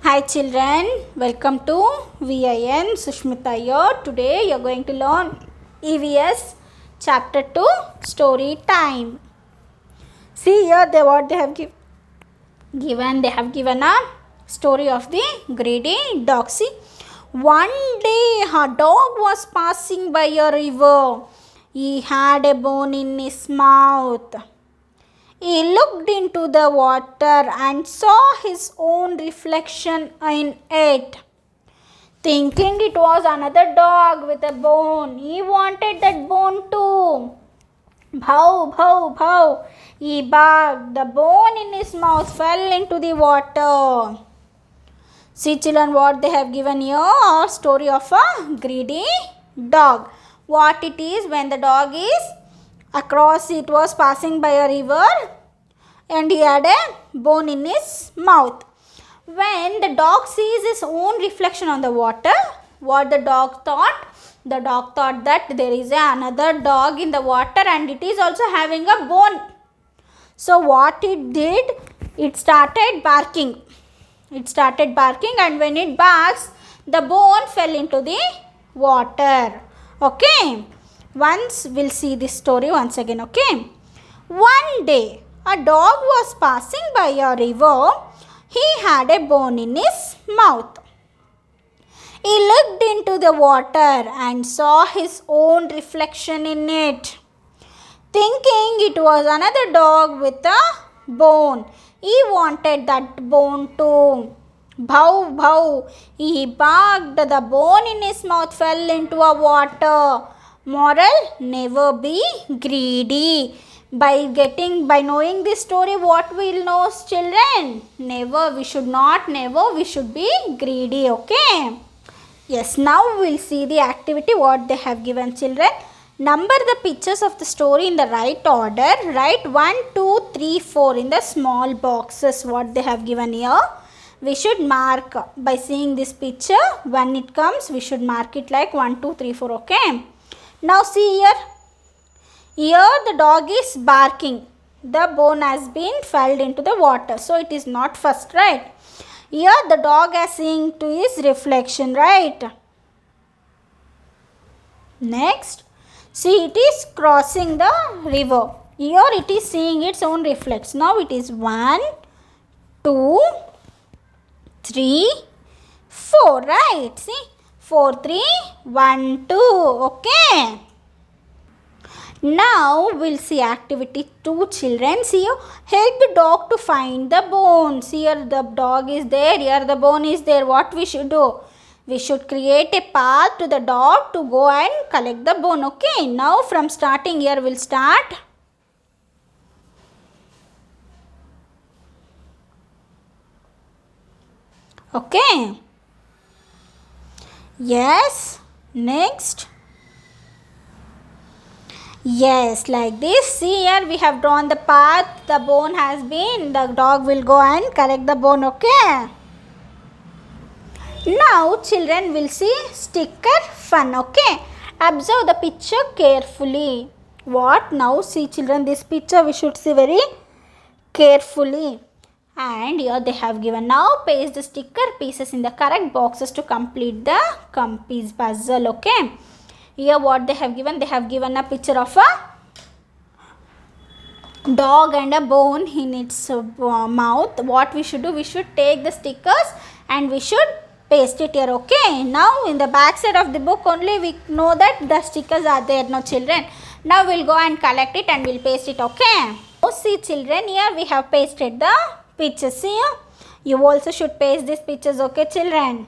Hi children, welcome to VIN Sushmita here. Today you are going to learn EVS chapter 2 story time. See here they have given a story of the greedy dog. See, one day a dog was passing by a river. He had a bone in his mouth. He looked into the water and saw his own reflection in it. Thinking it was another dog with a bone, he wanted that bone too. Bhow, bhow, bhow. He barked. The bone in his mouth fell into the water. See children, what they have given here, a story of a greedy dog. What it is, when the dog is across, it was passing by a river and he had a bone in his mouth. When the dog sees his own reflection on the water, what the dog thought? The dog thought that there is another dog in the water and it is also having a bone. So what it did? It started barking. And when it barks, the bone fell into the water. Okay. Once we'll see this story once again. Okay. One day a dog was passing by a river. He had a bone in his mouth. He looked into the water and saw his own reflection in it. Thinking it was another dog with a bone, he wanted that bone too. Bhow, bhow. He barked. The bone in his mouth fell into a water. Moral: never be greedy. By knowing this story, what we'll know, children? We should be greedy. Okay. Yes, now we'll see the activity what they have given, children. Number the pictures of the story in the right order. Write 1, 2, 3, 4 in the small boxes what they have given here. We should mark by seeing this picture. When it comes, we should mark it like 1, 2, 3, 4. Okay. Now see here. Here the dog is barking. The bone has been fell into the water. So it is not first, right? Here the dog is seeing to his reflection, right? Next. See, it is crossing the river. Here it is seeing its own reflex. Now it is 1, 2, 3, 4, right? See, 4, 3, 1, 2. Okay. Now we'll see activity 2, children. See, help the dog to find the bones. Here the dog is there. Here the bone is there. What we should do? We should create a path to the dog to go and collect the bone. Okay. Now from starting here we'll start. Okay. Yes. Next. Yes, like this. See here we have drawn the path. The bone has been. The dog will go and collect the bone. Okay. Now children will see sticker fun. Okay. Observe the picture carefully. What? Now see children, this picture we should see very carefully. And here they have given. Now paste the sticker pieces in the correct boxes to complete the Compy's puzzle. Okay. Here what they have given? They have given a picture of a dog and a bone in its mouth. What we should do? We should take the stickers and we should paste it here. Okay. Now in the back side of the book only we know that the stickers are there. No children. Now we'll go and collect it and we'll paste it. Okay. Now see children, here we have pasted the pictures. See here. You also should paste these pictures. Okay children.